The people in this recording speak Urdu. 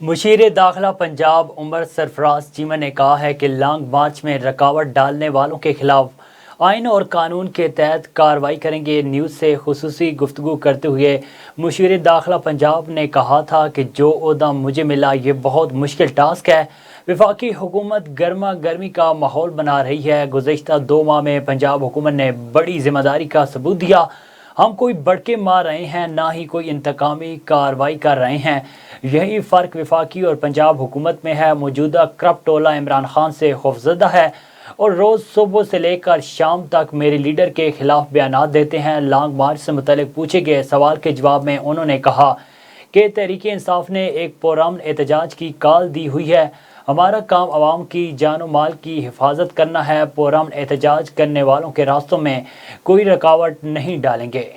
مشیر داخلہ پنجاب عمر سرفراز چیمہ نے کہا ہے کہ لانگ مارچ میں رکاوٹ ڈالنے والوں کے خلاف آئین اور قانون کے تحت کارروائی کریں گے۔ نیوز سے خصوصی گفتگو کرتے ہوئے مشیر داخلہ پنجاب نے کہا تھا کہ جو عہدہ مجھے ملا یہ بہت مشکل ٹاسک ہے۔ وفاقی حکومت گرما گرمی کا ماحول بنا رہی ہے۔ گزشتہ 2 ماہ میں پنجاب حکومت نے بڑی ذمہ داری کا ثبوت دیا۔ ہم کوئی بڑکے مار رہے ہیں، نہ ہی کوئی انتقامی کارروائی کر رہے ہیں۔ یہی فرق وفاقی اور پنجاب حکومت میں ہے۔ موجودہ کرپٹ ٹولہ عمران خان سے خوفزدہ ہے اور روز صبح سے لے کر شام تک میرے لیڈر کے خلاف بیانات دیتے ہیں۔ لانگ مارچ سے متعلق پوچھے گئے سوال کے جواب میں انہوں نے کہا کہ تحریک انصاف نے ایک پرامن احتجاج کی کال دی ہوئی ہے۔ ہمارا کام عوام کی جان و مال کی حفاظت کرنا ہے۔ پرامن احتجاج کرنے والوں کے راستوں میں کوئی رکاوٹ نہیں ڈالیں گے۔